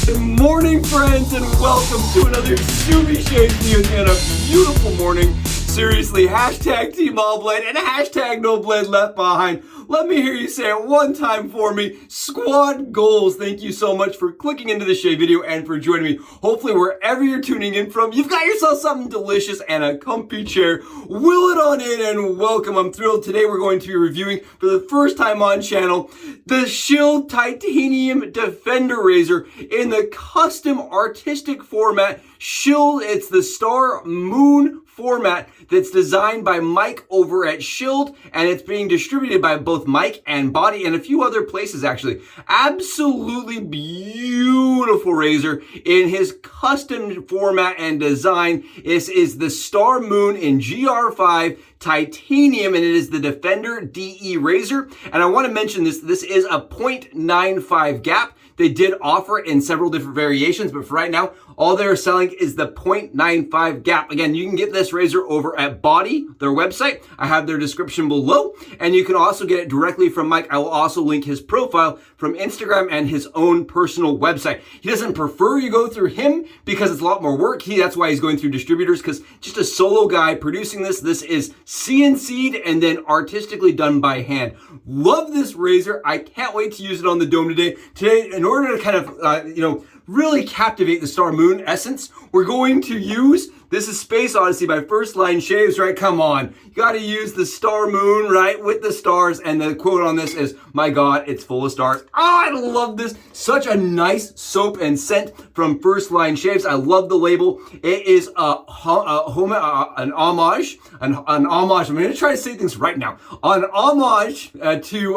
Good morning, friends, and welcome to another Subi Shave news and a beautiful morning. Seriously, hashtag Team All Blade and hashtag No Blade Left Behind. Let me hear you say it one time for me. Squad goals. Thank you so much for clicking into the shave video and for joining me. Hopefully, wherever you're tuning in from, you've got yourself something delicious and a comfy chair. Wheel it on in and welcome. I'm thrilled. Today, we're going to be reviewing for the first time on channel the Shield Titanium Defender Razor in the custom artistic format. Shield, it's the Star Moon format that's designed by Mike over at Shield, and it's being distributed by both Mike and BOTI and a few other places actually. Absolutely beautiful razor in his custom format and design. This is the Star Moon in GR5 titanium, and it is the Defender DE razor. And I want to mention this is a 0.95 gap. They did offer it in several different variations, but for right now, all they're selling is the 0.95 gap. Again, you can get this razor over at BOTI, their website. I have their description below, and you can also get it directly from Mike. I will also link his profile from Instagram and his own personal website. He doesn't prefer you go through him because it's a lot more work. That's why he's going through distributors, because just a solo guy producing this. This is CNC'd and then artistically done by hand. Love this razor. I can't wait to use it on the dome today. Today, in order to kind of, really captivate the Star Moon essence, we're going to use, this is Space Odyssey by First Line Shaves, right? Come on. You got to use the Star Moon, right? With the stars. And the quote on this is, my God, it's full of stars. Oh, I love this. Such a nice soap and scent from First Line Shaves. I love the label. It is an homage. I'm going to try to say things right now. An homage to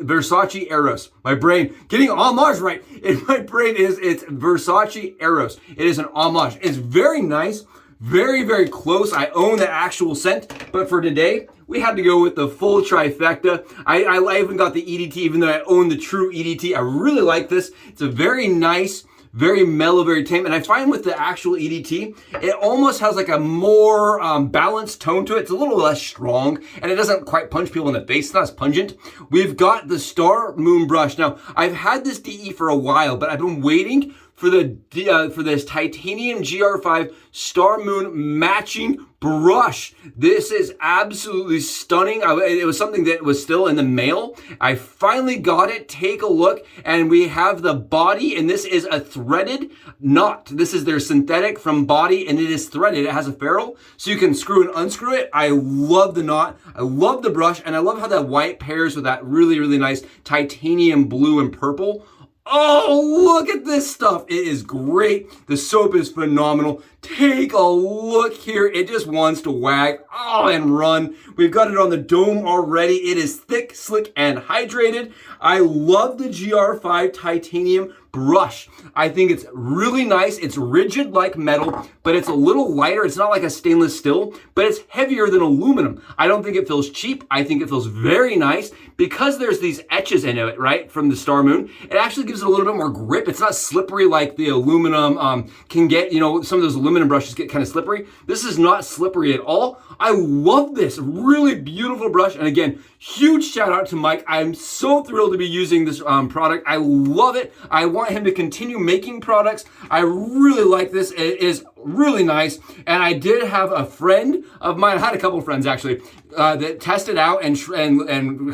Versace Eros. My brain, getting homage right in my brain it's Versace Eros. It is an homage. It's very nice. Very, very close. I own the actual scent, but for today, we had to go with the full trifecta. I even got the EDT, even though I own the true EDT. I really like this. It's a very nice, very mellow, very tame. And I find with the actual EDT, it almost has like a more balanced tone to it. It's a little less strong, and it doesn't quite punch people in the face. It's not as pungent. We've got the Star Moon brush. Now, I've had this DE for a while, but I've been waiting for this titanium GR5 Star Moon matching brush. This is absolutely stunning. It was something that was still in the mail. I finally got it. Take a look, and we have the body, and this is a threaded knot. This is their synthetic from BOTI, and it is threaded. It has a ferrule, so you can screw and unscrew it. I love the knot. I love the brush, and I love how that white pairs with that really, really nice titanium blue and purple. Oh, look at this stuff. It is great. The soap is phenomenal. Take a look here. It just wants to wag and run. We've got it on the dome already. It is thick, slick, and hydrated. I love the GR5 titanium brush. I think it's really nice. It's rigid like metal, but it's a little lighter. It's not like a stainless steel, but it's heavier than aluminum. I don't think it feels cheap. I think it feels very nice because there's these etches in it, right, from the Star Moon. It actually gives it a little bit more grip. It's not slippery like the aluminum can get. Some of those aluminum brushes get kind of slippery. This is not slippery at all. I love this. Really beautiful brush. And again, huge shout out to Mike. I'm so thrilled to be using this product. I love it. I want him to continue making products. I really like this. It is really nice. And I did have a friend of mine, I had a couple of friends actually, that tested out and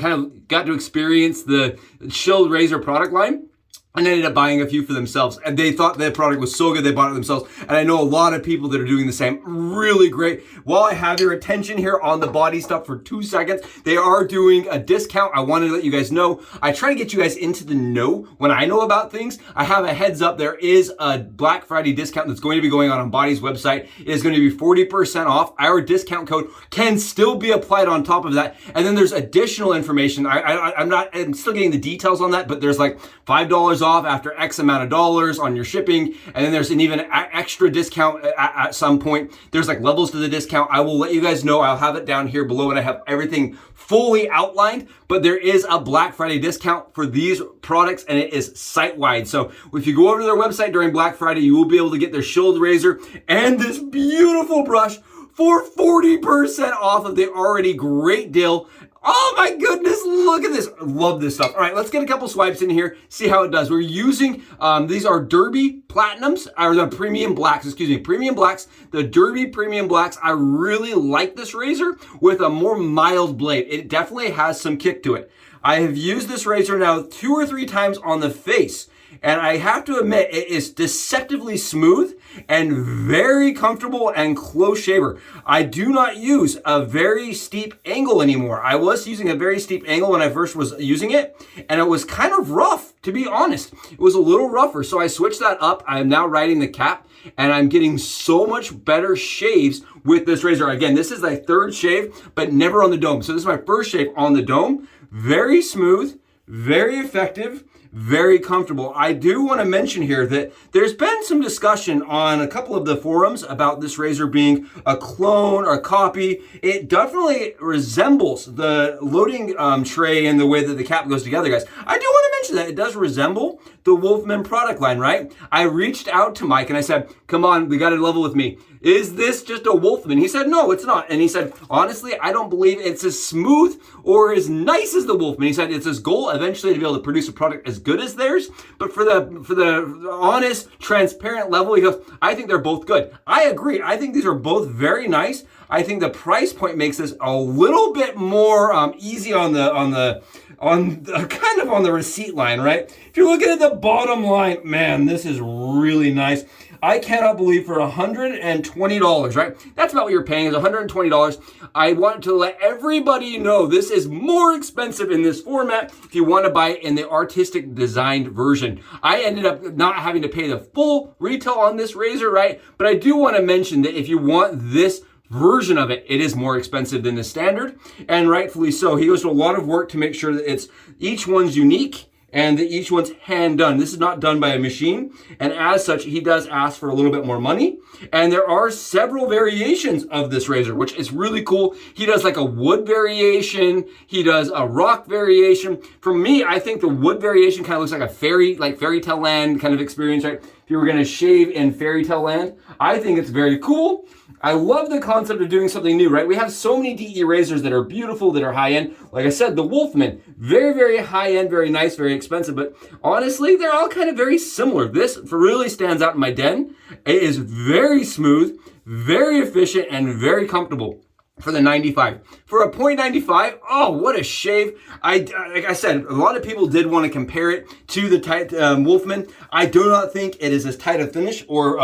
kind of got to experience the Shield razor product line, and ended up buying a few for themselves. And they thought the product was so good, they bought it themselves. And I know a lot of people that are doing the same. Really great. While I have your attention here on the BOTI stuff for 2 seconds, they are doing a discount. I wanted to let you guys know. I try to get you guys into the know when I know about things. I have a heads up. There is a Black Friday discount that's going to be going on BOTI's website. It is going to be 40% off. Our discount code can still be applied on top of that. And then there's additional information. I'm still getting the details on that, but there's like $5 off after X amount of dollars on your shipping. And then there's an even extra discount at some point. There's like levels to the discount. I will let you guys know. I'll have it down here below, and I have everything fully outlined, but there is a Black Friday discount for these products, and it is site-wide. So if you go over to their website during Black Friday, you will be able to get their Shield razor and this beautiful brush for 40% off of the already great deal Oh my goodness, look at this. I love this stuff. All right, let's get a couple swipes in here, see how it does. We're using, these are Derby Platinums, or the Premium Blacks, excuse me, Premium Blacks, the Derby Premium Blacks. I really like this razor with a more mild blade. It definitely has some kick to it. I have used this razor now 2 or 3 times on the face, and I have to admit, it is deceptively smooth and very comfortable and close shaver. I do not use a very steep angle anymore. I was using a very steep angle when I first was using it, and it was kind of rough, to be honest. It was a little rougher, so I switched that up. I am now riding the cap, and I'm getting so much better shaves with this razor. Again, this is my 3rd shave, but never on the dome. So this is my 1st shave on the dome. Very smooth, very effective, very comfortable. I do want to mention here that there's been some discussion on a couple of the forums about this razor being a clone or a copy. It definitely resembles the loading tray and the way that the cap goes together, guys. I do want to mention that it does resemble the Wolfman product line, right? I reached out to Mike and I said, come on, we got to level with me. Is this just a Wolfman? He said, no, it's not. And he said, honestly, I don't believe it's as smooth or as nice as the Wolfman. He said it's his goal eventually to be able to produce a product as good as theirs. But for the honest, transparent level, he goes, I think they're both good. I agree. I think these are both very nice. I think the price point makes this a little bit more easy on the kind of on the receipt line, right? If you're looking at the bottom line, man, this is really nice. I cannot believe for $120, right? That's about what you're paying, is $120. I want to let everybody know this is more expensive in this format if you want to buy it in the artistic designed version. I ended up not having to pay the full retail on this razor, right? But I do want to mention that if you want this version of it, it is more expensive than the standard, and rightfully so. He goes to a lot of work to make sure that each one's unique and that each one's hand done. This is not done by a machine, and as such, he does ask for a little bit more money. And there are several variations of this razor, which is really cool. He does like a wood variation. He does a rock variation. For me, I think the wood variation kind of looks like a fairy tale land kind of experience, right? If you were gonna shave in fairy tale land, I think it's very cool. I love the concept of doing something new, right? We have so many DE razors that are beautiful, that are high-end. Like I said, the Wolfman, very, very high-end, very nice, very expensive, but honestly, they're all kind of very similar. This really stands out in my den. It is very smooth, very efficient, and very comfortable for the 95. For a .95, oh, what a shave. Like I said, a lot of people did want to compare it to the tight Wolfman. I do not think it is as tight a finish or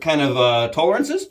kind of tolerances.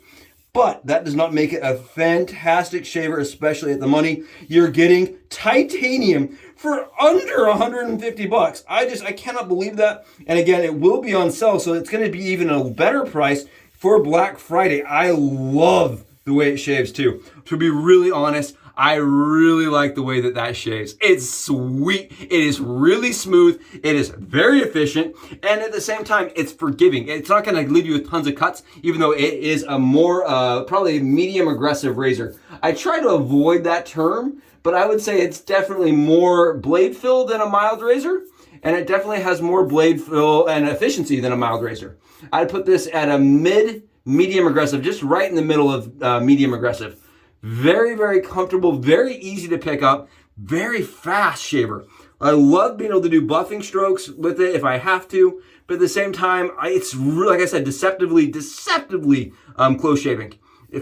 But that does not make it a fantastic shaver, especially at the money. You're getting titanium for under 150 bucks. I cannot believe that. And again, it will be on sale, so it's going to be even a better price for Black Friday. I love the way it shaves too. To be really honest, I really like the way that shaves. It's sweet. It is really smooth. It is very efficient. And at the same time, it's forgiving. It's not going to leave you with tons of cuts, even though it is a more, probably medium aggressive razor. I try to avoid that term, but I would say it's definitely more blade fill than a mild razor. And it definitely has more blade fill and efficiency than a mild razor. I'd put this at a medium aggressive, just right in the middle of medium aggressive. Very, very comfortable, very easy to pick up, very fast shaver. I love being able to do buffing strokes with it if I have to, but at the same time, it's really, like I said, deceptively close shaving.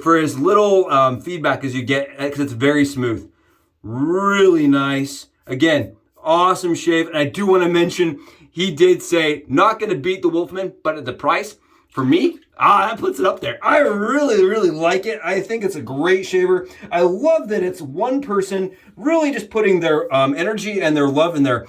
For as little feedback as you get, because it's very smooth. Really nice. Again, awesome shave. And I do want to mention, he did say, not going to beat the Wolfman, but at the price, for me, that puts it up there. I really, really like it. I think it's a great shaver. I love that it's one person really just putting their energy and their love and their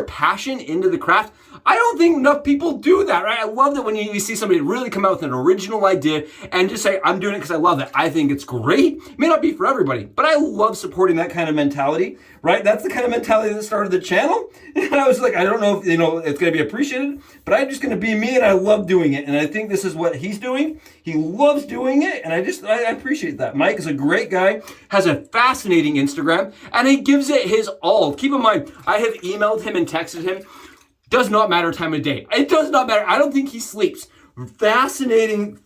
passion into the craft. I don't think enough people do that, right? I love that when you see somebody really come out with an original idea and just say, I'm doing it because I love it. I think it's great. It may not be for everybody, but I love supporting that kind of mentality, right? That's the kind of mentality that started the channel. And I was like, I don't know if, it's going to be appreciated, but I'm just going to be me, and I love doing it. And I think this is what he's doing. He loves doing it, and I appreciate that. Mike is a great guy, has a fascinating Instagram, and he gives it his all. Keep in mind, I have emailed him and texted him. Does not matter time of day. It does not matter. I don't think he sleeps. Fascinating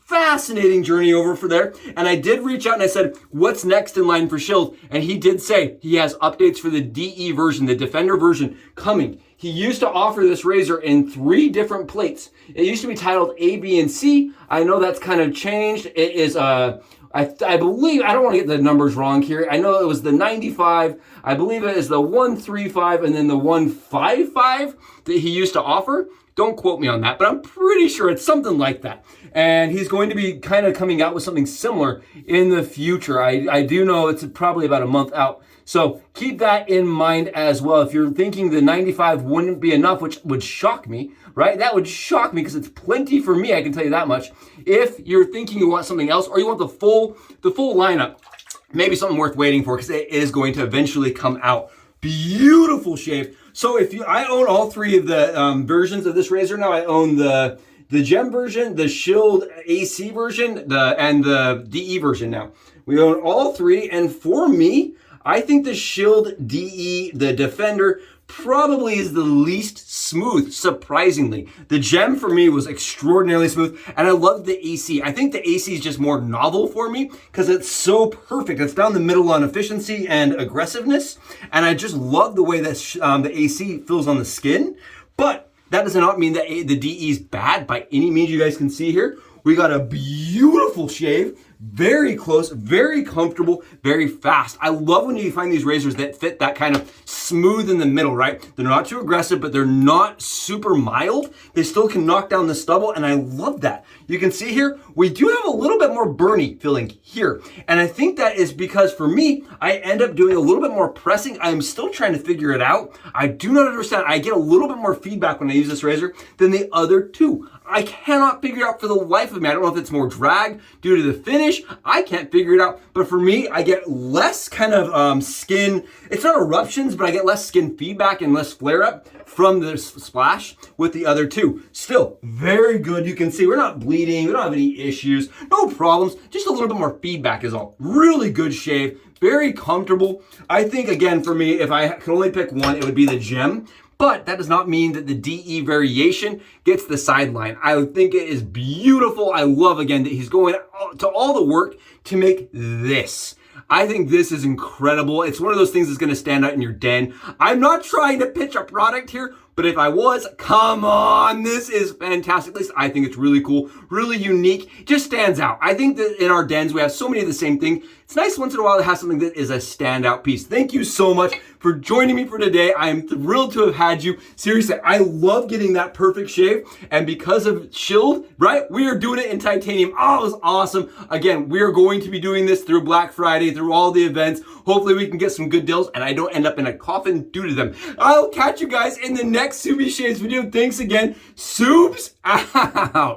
journey over for there. And I did reach out and I said, what's next in line for Shield? And he did say he has updates for the DE version, the Defender version coming. He used to offer this razor in 3 different plates. It used to be titled A, B, and C. I know that's kind of changed. It is, I believe, I don't want to get the numbers wrong here. I know it was the 95. I believe it is the 135 and then the 155 that he used to offer. Don't quote me on that, but I'm pretty sure it's something like that. And he's going to be kind of coming out with something similar in the future. I do know it's probably about a month out. So keep that in mind as well. If you're thinking the 95 wouldn't be enough, which would shock me, right? That would shock me because it's plenty for me, I can tell you that much. If you're thinking you want something else or you want the full lineup, maybe something worth waiting for because it is going to eventually come out. Beautiful shave. So I own all 3 of the versions of this razor now. I own the Gem version, the Shield AC version, and the DE version now. We own all 3, and for me, I think the Shield DE, the Defender, probably is the least smooth, surprisingly. The Gem for me was extraordinarily smooth, and I love the AC. I think the AC is just more novel for me because it's so perfect. It's down the middle on efficiency and aggressiveness, and I just love the way that the AC feels on the skin. But that does not mean that the DE is bad by any means. You guys can see here, we got a beautiful shave. Very close, very comfortable, very fast. I love when you find these razors that fit that kind of smooth in the middle, right? They're not too aggressive, but they're not super mild. They still can knock down the stubble, and I love that. You can see here, we do have a little bit more burny feeling here. And I think that is because for me, I end up doing a little bit more pressing. I am still trying to figure it out. I do not understand. I get a little bit more feedback when I use this razor than the other 2. I cannot figure out for the life of me. I don't know if it's more drag due to the finish. I can't figure it out. But for me, I get less kind of skin. It's not eruptions, but I get less skin feedback and less flare up from the splash with the other 2. Still very good. You can see we're not bleeding. We don't have any issues. No problems. Just a little bit more feedback is all. Really good shave. Very comfortable. I think, again, for me, if I could only pick one, it would be the Gem. But that does not mean that the DE variation gets the sideline. I think it is beautiful. I love, again, that he's going to all the work to make this. I think this is incredible. It's one of those things that's going to stand out in your den. I'm not trying to pitch a product here, but if I was, come on, this is fantastic. At least I think it's really cool, really unique, just stands out. I think that in our dens, we have so many of the same thing. It's nice once in a while to have something that is a standout piece. Thank you so much for joining me for today. I am thrilled to have had you. Seriously, I love getting that perfect shave. And because of Shield, right, we are doing it in titanium. Oh, it was awesome. Again, we are going to be doing this through Black Friday, through all the events. Hopefully we can get some good deals and I don't end up in a coffin due to them. I'll catch you guys in the next Subie Shaves video. Thanks again. Subs out.